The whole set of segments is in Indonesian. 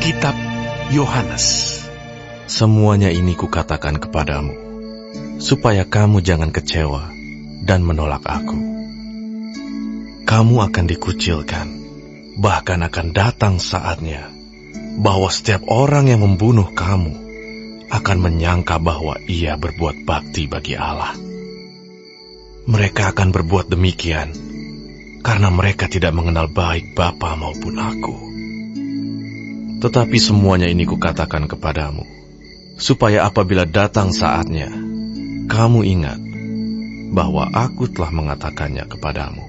Kitab Yohanes. Semuanya ini kukatakan kepadamu, supaya kamu jangan kecewa dan menolak aku. Kamu akan dikucilkan, bahkan akan datang saatnya bahwa setiap orang yang membunuh kamu akan menyangka bahwa ia berbuat bakti bagi Allah. Mereka akan berbuat demikian karena mereka tidak mengenal baik Bapa maupun aku. Tetapi semuanya ini kukatakan kepadamu, supaya apabila datang saatnya, kamu ingat bahwa aku telah mengatakannya kepadamu.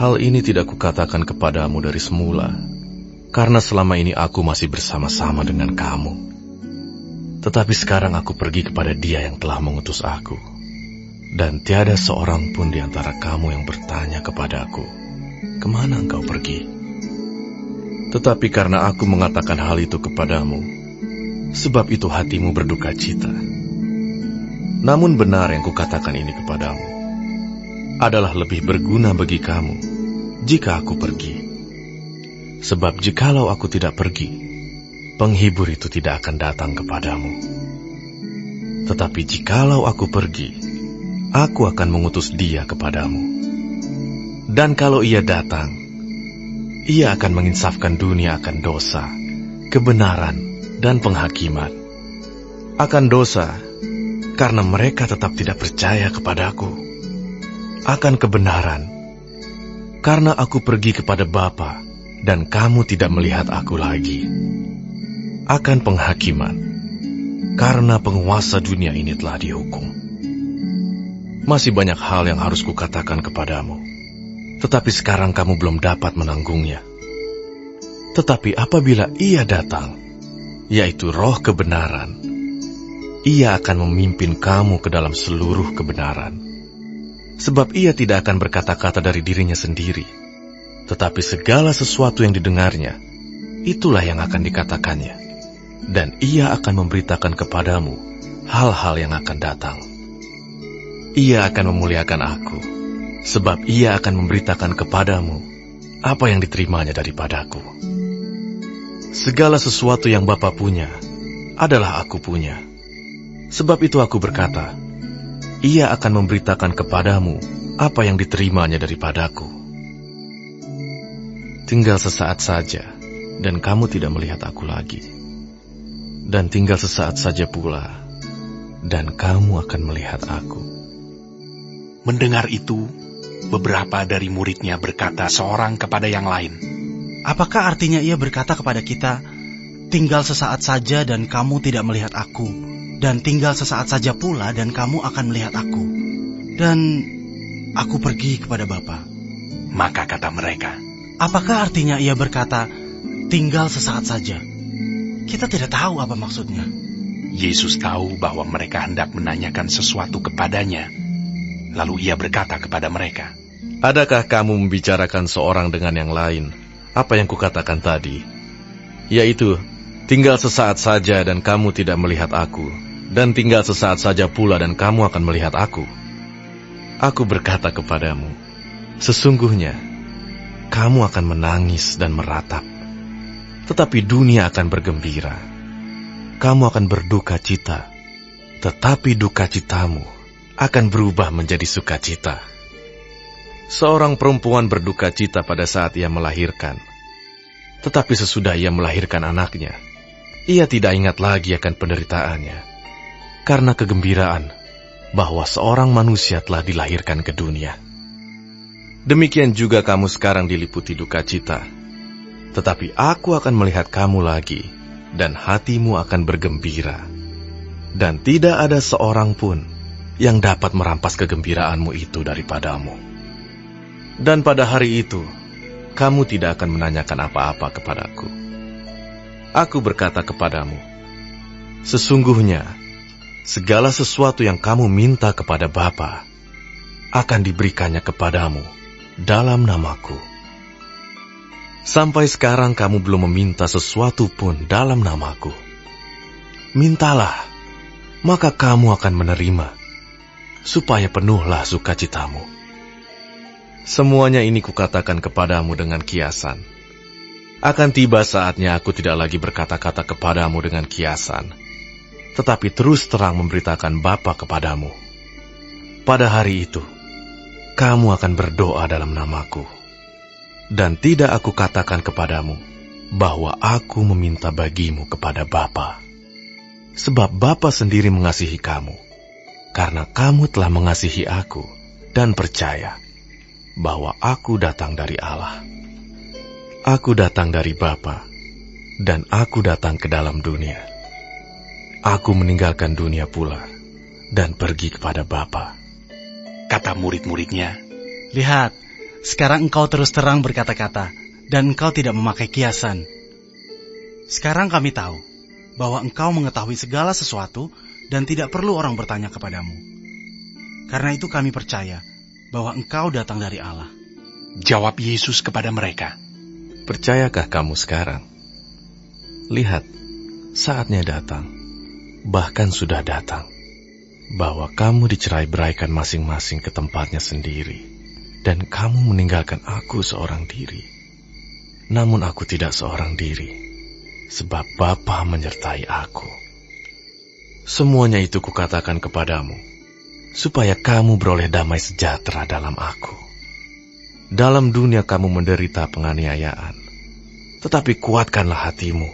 Hal ini tidak kukatakan kepadamu dari semula, karena selama ini aku masih bersama-sama dengan kamu. Tetapi sekarang aku pergi kepada Dia yang telah mengutus aku, dan tiada seorang pun di antara kamu yang bertanya kepadaku, "Kemana engkau pergi?" Tetapi karena aku mengatakan hal itu kepadamu, sebab itu hatimu berduka cita. Namun benar yang kukatakan ini kepadamu adalah lebih berguna bagi kamu jika aku pergi. Sebab jikalau aku tidak pergi, penghibur itu tidak akan datang kepadamu. Tetapi jikalau aku pergi, aku akan mengutus Dia kepadamu. Dan kalau Ia datang, Ia akan menginsafkan dunia akan dosa, kebenaran, dan penghakiman. Akan dosa, karena mereka tetap tidak percaya kepadaku. Akan kebenaran, karena aku pergi kepada Bapa, dan kamu tidak melihat aku lagi. Akan penghakiman, karena penguasa dunia ini telah dihukum. Masih banyak hal yang harus kukatakan kepadamu, tetapi sekarang kamu belum dapat menanggungnya. Tetapi apabila Ia datang, yaitu Roh kebenaran, Ia akan memimpin kamu ke dalam seluruh kebenaran. Sebab Ia tidak akan berkata-kata dari dirinya sendiri, tetapi segala sesuatu yang didengarnya, itulah yang akan dikatakannya. Dan Ia akan memberitakan kepadamu hal-hal yang akan datang. Ia akan memuliakan aku, sebab Ia akan memberitakan kepadamu apa yang diterimanya daripadaku. Segala sesuatu yang Bapa punya adalah aku punya. Sebab itu aku berkata, Ia akan memberitakan kepadamu apa yang diterimanya daripadaku. Tinggal sesaat saja, dan kamu tidak melihat aku lagi. Dan tinggal sesaat saja pula, dan kamu akan melihat aku. Mendengar itu, beberapa dari muridnya berkata seorang kepada yang lain, "Apakah artinya Ia berkata kepada kita, tinggal sesaat saja dan kamu tidak melihat aku, dan tinggal sesaat saja pula dan kamu akan melihat aku, dan aku pergi kepada Bapa?" Maka kata mereka, Apakah artinya Ia berkata, tinggal sesaat saja? Kita tidak tahu apa maksudnya. Yesus tahu bahwa mereka hendak menanyakan sesuatu kepadanya. Lalu Ia berkata kepada mereka, Adakah kamu membicarakan seorang dengan yang lain apa yang kukatakan tadi? Yaitu, tinggal sesaat saja dan kamu tidak melihat aku, dan tinggal sesaat saja pula dan kamu akan melihat aku. Aku berkata kepadamu, sesungguhnya kamu akan menangis dan meratap, tetapi dunia akan bergembira. Kamu akan berduka cita, tetapi duka citamu akan berubah menjadi sukacita. Seorang perempuan berduka cita pada saat ia melahirkan, tetapi sesudah ia melahirkan anaknya, ia tidak ingat lagi akan penderitaannya, karena kegembiraan bahwa seorang manusia telah dilahirkan ke dunia. Demikian juga kamu sekarang diliputi duka cita, tetapi aku akan melihat kamu lagi, dan hatimu akan bergembira. Dan tidak ada seorang pun yang dapat merampas kegembiraanmu itu daripadamu. Dan pada hari itu, kamu tidak akan menanyakan apa-apa kepadaku. Aku berkata kepadamu, sesungguhnya, segala sesuatu yang kamu minta kepada Bapa akan diberikannya kepadamu dalam namaku. Sampai sekarang kamu belum meminta sesuatu pun dalam namaku. Mintalah, maka kamu akan menerima, supaya penuhlah sukacitamu. Semuanya ini kukatakan kepadamu dengan kiasan, Akan tiba saatnya aku tidak lagi berkata-kata kepadamu dengan kiasan, tetapi terus terang memberitakan Bapa kepadamu. Pada hari itu, kamu akan berdoa dalam namaku. Dan tidak aku katakan kepadamu bahwa aku meminta bagimu kepada Bapa. Sebab Bapa sendiri mengasihi kamu, karena kamu telah mengasihi aku dan percaya bahwa aku datang dari Allah. Aku datang dari Bapa, dan aku datang ke dalam dunia. Aku meninggalkan dunia pula, dan pergi kepada Bapa. Kata murid-muridnya, Lihat, sekarang engkau terus terang berkata-kata, dan engkau tidak memakai kiasan. Sekarang kami tahu bahwa engkau mengetahui segala sesuatu, dan tidak perlu orang bertanya kepadamu. Karena itu kami percaya bahwa engkau datang dari Allah. jawab Yesus kepada mereka, Percayakah kamu sekarang? Lihat, saatnya datang, bahkan sudah datang, bahwa kamu dicerai-beraikan masing-masing ke tempatnya sendiri, dan kamu meninggalkan aku seorang diri. Namun aku tidak seorang diri, sebab Bapa menyertai aku. Semuanya itu kukatakan kepadamu, supaya kamu beroleh damai sejahtera dalam aku. Dalam dunia kamu menderita penganiayaan, tetapi kuatkanlah hatimu.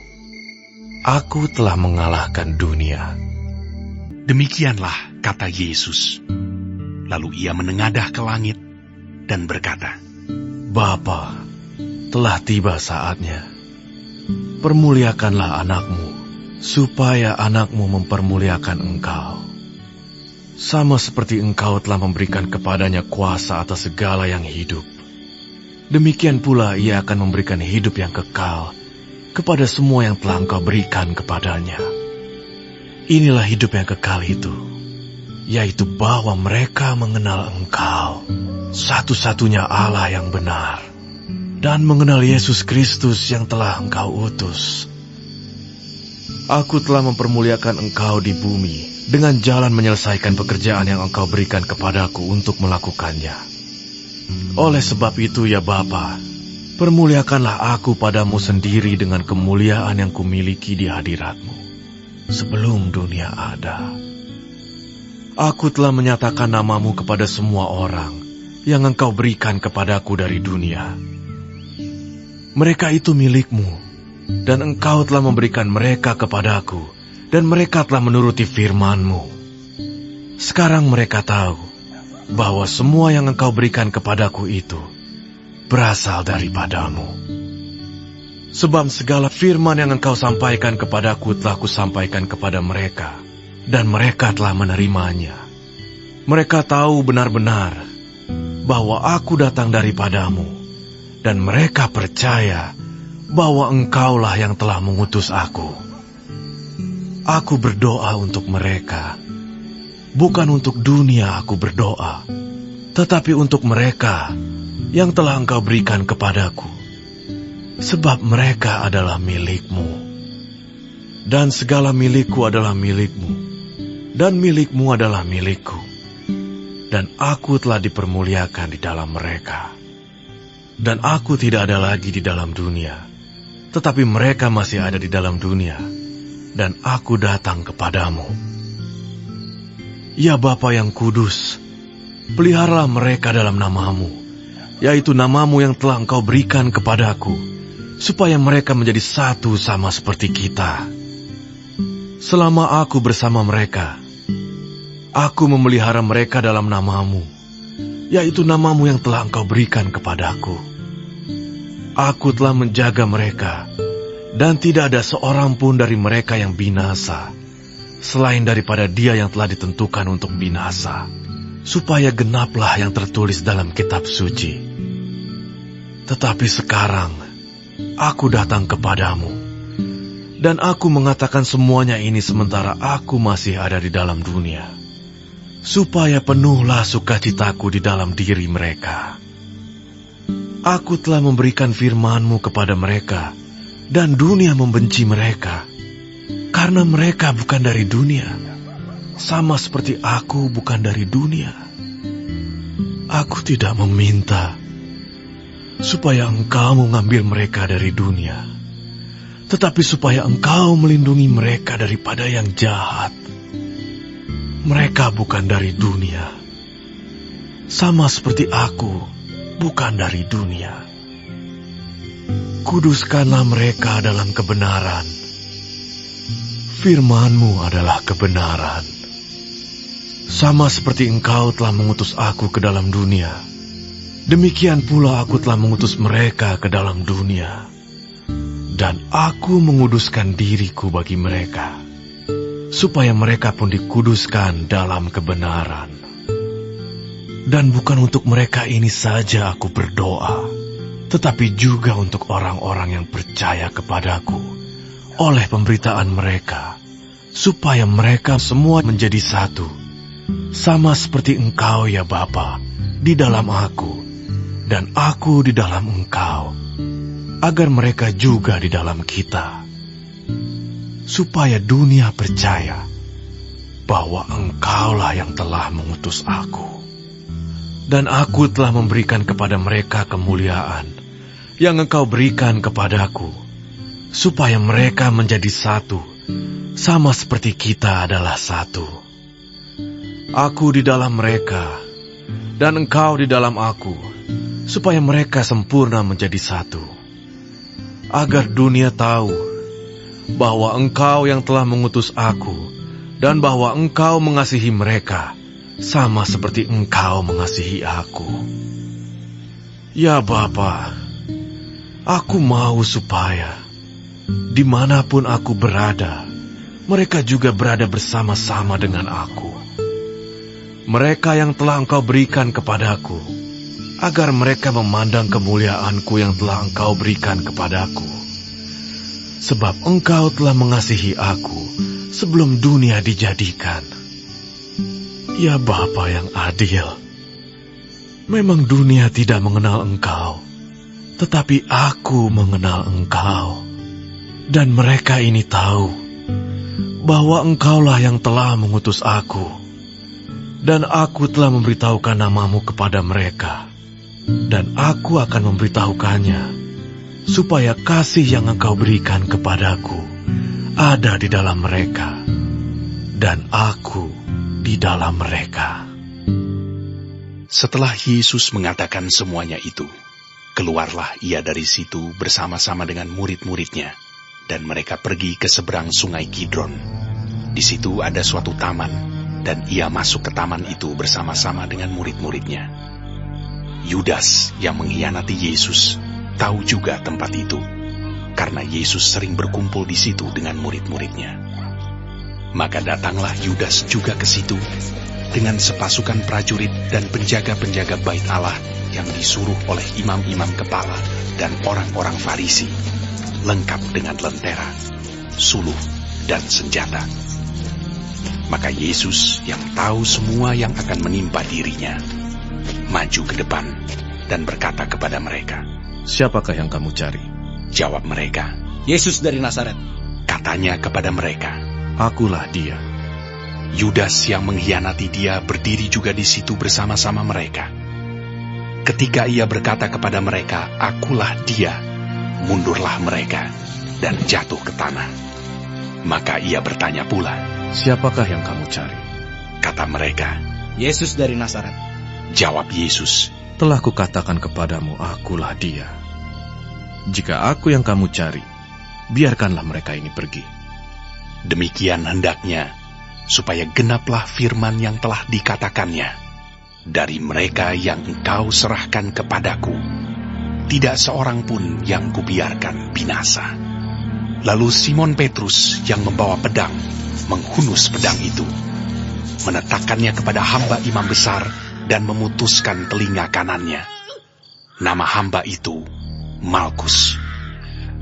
Aku telah mengalahkan dunia. Demikianlah kata Yesus. Lalu ia menengadah ke langit dan berkata, Bapa, telah tiba saatnya. Permuliakanlah anakmu, supaya anakmu mempermuliakan engkau. Sama seperti engkau telah memberikan kepadanya kuasa atas segala yang hidup. Demikian pula ia akan memberikan hidup yang kekal kepada semua yang telah engkau berikan kepadanya. Inilah hidup yang kekal itu, yaitu bahwa mereka mengenal engkau, satu-satunya Allah yang benar, dan mengenal Yesus Kristus yang telah engkau utus. Aku telah mempermuliakan engkau di bumi dengan jalan menyelesaikan pekerjaan yang engkau berikan kepadaku untuk melakukannya. Oleh sebab itu ya Bapa, permuliakanlah aku padamu sendiri dengan kemuliaan yang kumiliki di hadiratmu sebelum dunia ada. Aku telah menyatakan namamu kepada semua orang yang engkau berikan kepadaku dari dunia. Mereka itu milikmu, dan engkau telah memberikan mereka kepadaku, dan mereka telah menuruti firman-Mu. Sekarang mereka tahu bahwa semua yang engkau berikan kepadaku itu berasal daripadamu. Sebab segala firman yang engkau sampaikan kepadaku telah kusampaikan kepada mereka, dan mereka telah menerimanya. Mereka tahu benar-benar bahwa aku datang daripadamu, dan mereka percaya bahwa engkaulah yang telah mengutus aku. Aku berdoa untuk mereka. Bukan untuk dunia aku berdoa, tetapi untuk mereka yang telah engkau berikan kepadaku. Sebab mereka adalah milikmu. Dan segala milikku adalah milikmu, dan milikmu adalah milikku. Dan aku telah dipermuliakan di dalam mereka. Dan aku tidak ada lagi di dalam dunia, tetapi mereka masih ada di dalam dunia, dan aku datang kepadamu. Ya Bapa yang kudus, peliharalah mereka dalam namamu, yaitu namamu yang telah engkau berikan kepadaku, supaya mereka menjadi satu sama seperti kita. Selama aku bersama mereka, aku memelihara mereka dalam namamu, yaitu namamu yang telah engkau berikan kepadaku. Aku telah menjaga mereka, dan tidak ada seorang pun dari mereka yang binasa, selain daripada dia yang telah ditentukan untuk binasa, supaya genaplah yang tertulis dalam kitab suci. Tetapi sekarang, aku datang kepadamu, dan aku mengatakan semuanya ini sementara aku masih ada di dalam dunia, supaya penuhlah sukacitaku di dalam diri mereka. Aku telah memberikan firman-Mu kepada mereka, dan dunia membenci mereka, karena mereka bukan dari dunia, sama seperti aku bukan dari dunia. Aku tidak meminta supaya Engkau mengambil mereka dari dunia, tetapi supaya Engkau melindungi mereka daripada yang jahat. Mereka bukan dari dunia, sama seperti aku bukan dari dunia. Kuduskanlah mereka dalam kebenaran. Firman-Mu adalah kebenaran. Sama seperti Engkau telah mengutus aku ke dalam dunia, demikian pula aku telah mengutus mereka ke dalam dunia. Dan aku menguduskan diriku bagi mereka, supaya mereka pun dikuduskan dalam kebenaran. Dan bukan untuk mereka ini saja aku berdoa, tetapi juga untuk orang-orang yang percaya kepadaku oleh pemberitaan mereka, supaya mereka semua menjadi satu, sama seperti Engkau ya Bapa, di dalam aku, dan aku di dalam Engkau, agar mereka juga di dalam kita, supaya dunia percaya bahwa Engkaulah yang telah mengutus aku. Dan aku telah memberikan kepada mereka kemuliaan yang Engkau berikan kepadaku, supaya mereka menjadi satu, sama seperti kita adalah satu. Aku di dalam mereka, dan Engkau di dalam aku, supaya mereka sempurna menjadi satu, agar dunia tahu bahwa Engkau yang telah mengutus aku, dan bahwa Engkau mengasihi mereka, sama seperti Engkau mengasihi aku. Ya Bapa, aku mau supaya dimanapun aku berada, mereka juga berada bersama-sama dengan aku. Mereka yang telah Engkau berikan kepadaku, agar mereka memandang kemuliaanku yang telah Engkau berikan kepadaku. Sebab Engkau telah mengasihi aku sebelum dunia dijadikan. Ya Bapa yang adil, memang dunia tidak mengenal Engkau, tetapi aku mengenal Engkau. Dan mereka ini tahu bahwa Engkaulah yang telah mengutus aku, dan aku telah memberitahukan nama-Mu kepada mereka, dan aku akan memberitahukannya, supaya kasih yang Engkau berikan kepadaku ada di dalam mereka, dan aku di dalam mereka. Setelah Yesus mengatakan semuanya itu, keluarlah ia dari situ bersama-sama dengan murid-muridnya, dan mereka pergi ke seberang sungai Kidron. Di situ ada suatu taman, dan ia masuk ke taman itu bersama-sama dengan murid-muridnya. Yudas yang mengkhianati Yesus tahu juga tempat itu, karena Yesus sering berkumpul di situ dengan murid-muridnya. Maka datanglah Yudas juga ke situ dengan sepasukan prajurit dan penjaga-penjaga bait Allah yang disuruh oleh imam-imam kepala dan orang-orang Farisi, lengkap dengan lentera, suluh, dan senjata. Maka Yesus yang tahu semua yang akan menimpa dirinya, maju ke depan dan berkata kepada mereka, "Siapakah yang kamu cari?" Jawab mereka, "Yesus dari Nazaret." Katanya kepada mereka, "Akulah dia." Yudas yang mengkhianati dia berdiri juga di situ bersama-sama mereka. Ketika ia berkata kepada mereka, "Akulah dia," mundurlah mereka dan jatuh ke tanah. Maka ia bertanya pula, "Siapakah yang kamu cari?" Kata mereka, "Yesus dari Nazaret." Jawab Yesus, "Telah kukatakan kepadamu, akulah dia. Jika aku yang kamu cari, biarkanlah mereka ini pergi." Demikian hendaknya, supaya genaplah firman yang telah dikatakannya, "Dari mereka yang Engkau serahkan kepadaku, tidak seorang pun yang kubiarkan binasa." Lalu Simon Petrus yang membawa pedang, menghunus pedang itu, menetakannya kepada hamba imam besar dan memutuskan telinga kanannya. Nama hamba itu Malkus.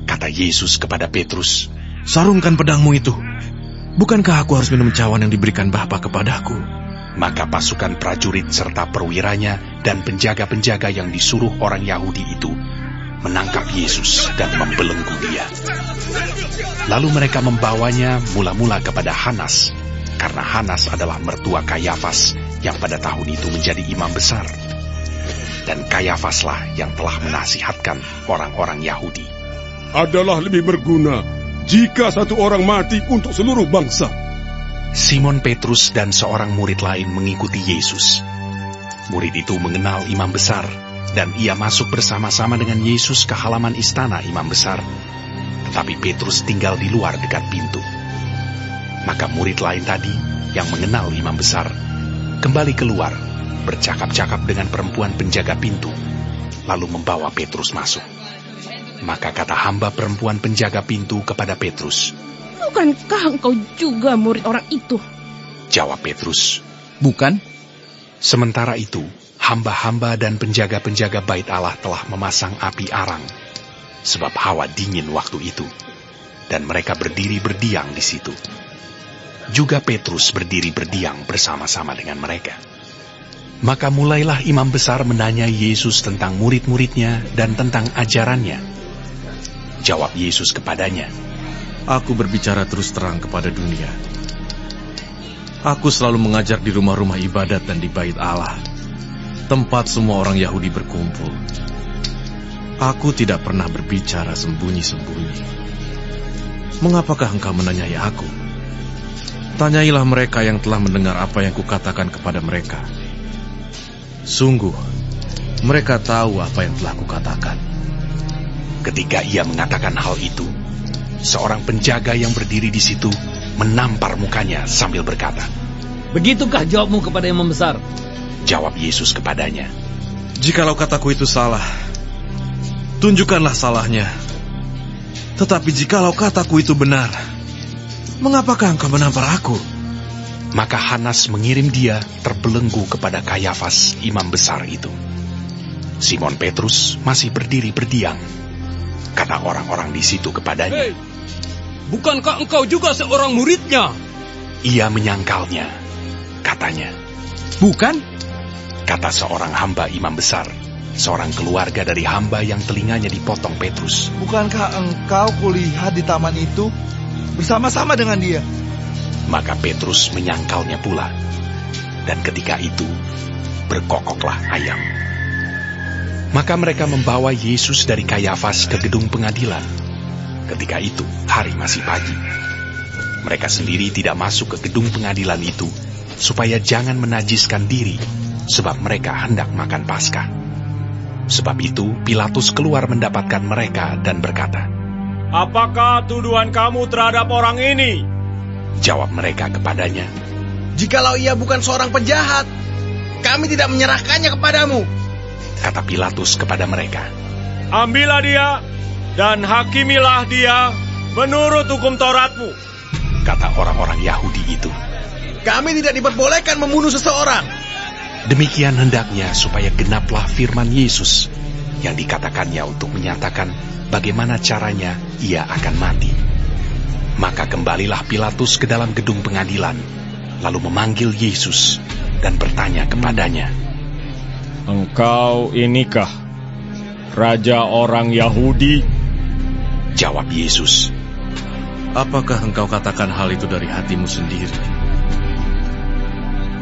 Kata Yesus kepada Petrus, "Sarungkan pedangmu itu. Bukankah aku harus minum cawan yang diberikan Bapa kepadaku?" Maka pasukan prajurit serta perwiranya dan penjaga-penjaga yang disuruh orang Yahudi itu menangkap Yesus dan membelenggu dia. Lalu mereka membawanya mula-mula kepada Hanas, karena Hanas adalah mertua Kayafas yang pada tahun itu menjadi imam besar. dan Kayafaslah yang telah menasihatkan orang-orang Yahudi. Adalah lebih berguna jika satu orang mati untuk seluruh bangsa. Simon Petrus dan seorang murid lain mengikuti Yesus. Murid itu mengenal imam besar, dan ia masuk bersama-sama dengan Yesus ke halaman istana imam besar. Tetapi Petrus tinggal di luar dekat pintu. Maka murid lain tadi yang mengenal imam besar kembali keluar, bercakap-cakap dengan perempuan penjaga pintu, lalu membawa Petrus masuk. Maka kata hamba perempuan penjaga pintu kepada Petrus, "Bukankah engkau juga murid orang itu?" Jawab Petrus, Bukan? sementara itu, hamba-hamba dan penjaga-penjaga bait Allah telah memasang api arang, sebab hawa dingin waktu itu, dan mereka berdiri berdiam di situ. Juga Petrus berdiri berdiam bersama-sama dengan mereka. Maka mulailah imam besar menanyai Yesus tentang murid-muridnya dan tentang ajarannya. Jawab Yesus kepadanya, Aku berbicara terus terang kepada dunia. Aku selalu mengajar di rumah-rumah ibadat dan di bait Allah, tempat semua orang Yahudi berkumpul. Aku tidak pernah berbicara sembunyi-sembunyi. Mengapakah engkau menanyai aku? Tanyailah mereka yang telah mendengar apa yang kukatakan kepada mereka. Sungguh, mereka tahu apa yang telah kukatakan. Ketika ia mengatakan hal itu, seorang penjaga yang berdiri di situ menampar mukanya sambil berkata, Begitukah jawabmu kepada imam besar? Jawab Yesus kepadanya, Jikalau kataku itu salah, tunjukkanlah salahnya. Tetapi jikalau kataku itu benar, mengapakah engkau menampar aku? Maka Hanas mengirim dia terbelenggu kepada Kayafas, imam besar itu. Simon Petrus masih berdiri berdiam. Kata orang-orang di situ kepadanya, Hei, bukankah engkau juga seorang muridnya? Ia menyangkalnya. Katanya, Bukan? kata seorang hamba imam besar, seorang keluarga dari hamba yang telinganya dipotong Petrus. Bukankah engkau kulihat di taman itu bersama-sama dengan dia? Maka Petrus menyangkalnya pula. Dan ketika itu, berkokoklah ayam. Maka mereka membawa Yesus dari Kayafas ke gedung pengadilan. Ketika itu, hari masih pagi. Mereka sendiri tidak masuk ke gedung pengadilan itu, supaya jangan menajiskan diri, sebab mereka hendak makan Paskah. Sebab itu, Pilatus keluar mendapatkan mereka dan berkata, Apakah tuduhan kamu terhadap orang ini? Jawab mereka kepadanya, Jikalau ia bukan seorang penjahat, kami tidak menyerahkannya kepadamu. kata Pilatus kepada mereka, Ambillah dia dan hakimilah dia menurut hukum Tauratmu. kata orang-orang Yahudi itu. Kami tidak diperbolehkan membunuh seseorang. Demikian hendaknya supaya genaplah firman Yesus yang dikatakannya untuk menyatakan bagaimana caranya ia akan mati. Maka kembalilah Pilatus ke dalam gedung pengadilan, lalu memanggil Yesus dan bertanya kepadanya, Engkau inikah raja orang Yahudi? Jawab Yesus, Apakah engkau katakan hal itu dari hatimu sendiri?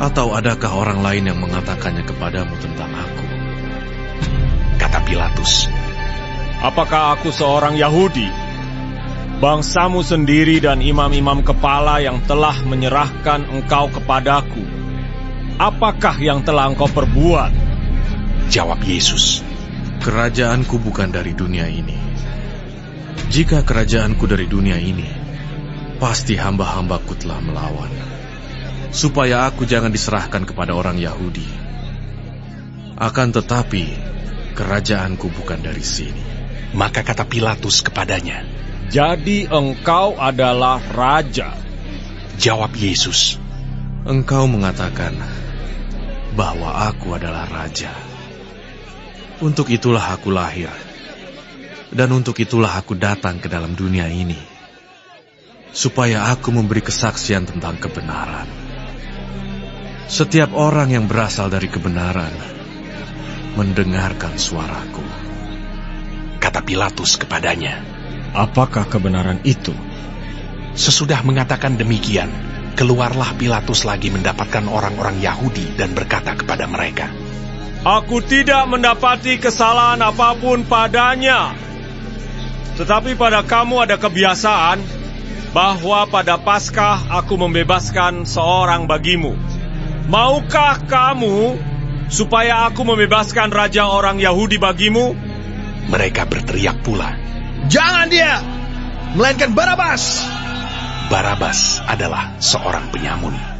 Atau adakah orang lain yang mengatakannya kepadamu tentang aku? kata Pilatus. Apakah aku seorang Yahudi? Bangsamu sendiri dan imam-imam kepala yang telah menyerahkan engkau kepadaku. Apakah yang telah engkau perbuat? Jawab Yesus, Kerajaanku bukan dari dunia ini. Jika kerajaanku dari dunia ini, pasti hamba-hambaku telah melawan, supaya aku jangan diserahkan kepada orang Yahudi. Akan tetapi, kerajaanku bukan dari sini. Maka kata Pilatus kepadanya, Jadi engkau adalah raja. Jawab Yesus, Engkau mengatakan bahwa aku adalah raja. Untuk itulah aku lahir, dan untuk itulah aku datang ke dalam dunia ini, supaya aku memberi kesaksian tentang kebenaran. Setiap orang yang berasal dari kebenaran mendengarkan suaraku. kata Pilatus kepadanya. Apakah kebenaran itu? Sesudah mengatakan demikian, keluarlah Pilatus lagi mendapatkan orang-orang Yahudi dan berkata kepada mereka, Aku tidak mendapati kesalahan apapun padanya. Tetapi pada kamu ada kebiasaan bahwa pada Paskah aku membebaskan seorang bagimu. Maukah kamu supaya aku membebaskan raja orang Yahudi bagimu? Mereka berteriak pula, Jangan dia, melainkan Barabas. Barabas adalah seorang penyamun.